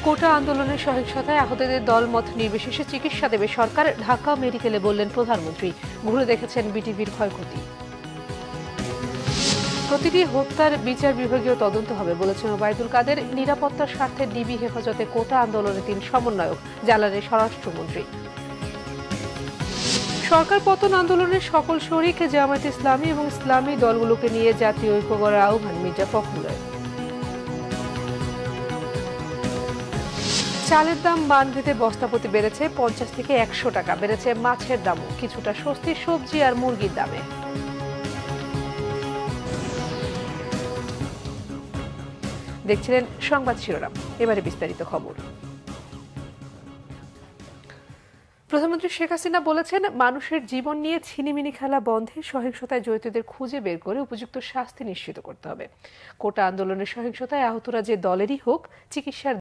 কোটা আন্দোলনের সহিংসতায় আহতদের দলমত নির্বিশেষে চিকিৎসা দেবে সরকার, ঢাকা মেডিকেলে বললেন প্রধানমন্ত্রী। ঘুরে দেখেছেন বিটিভির ক্ষয়ক্ষতি। প্রতিটি হত্যার বিচার বিভাগীয় তদন্ত হবে বলেছেন ওবায়দুল কাদের। নিরাপত্তার স্বার্থে ডিবি হেফাজতে কোটা আন্দোলনের ৩ সমন্বয়ক, জানালেন স্বরাষ্ট্রমন্ত্রী। সরকার পতন আন্দোলনের সকল শরিক জামায়াত ইসলামী এবং ইসলামী দলগুলোকে নিয়ে জাতীয় ঐক্য গড়ার আহ্বান মির্জা ফখরুলের। চালের দাম মানভেদে বস্তাপ্রতি বেড়েছে ৫০ থেকে ১০০ টাকা। বেড়েছে মাছের দামও, কিছুটা স্বস্তি সবজি আর মুরগির দামে। দেখছিলেন সংবাদ শিরোনাম, এবারে বিস্তারিত খবর। প্রধানমন্ত্রী শেখ হাসিনা বলেছেন, মানুষের জীবন নিয়ে ছিনিমিনি খেলা বন্ধে সহিংসতায় জড়িতদের খুঁজে বের করে উপযুক্ত শাস্তি নিশ্চিত করতে হবে। কোটা আন্দোলনের সহিংসতায় আহতরা যে দলেরই হোক, চিকিৎসার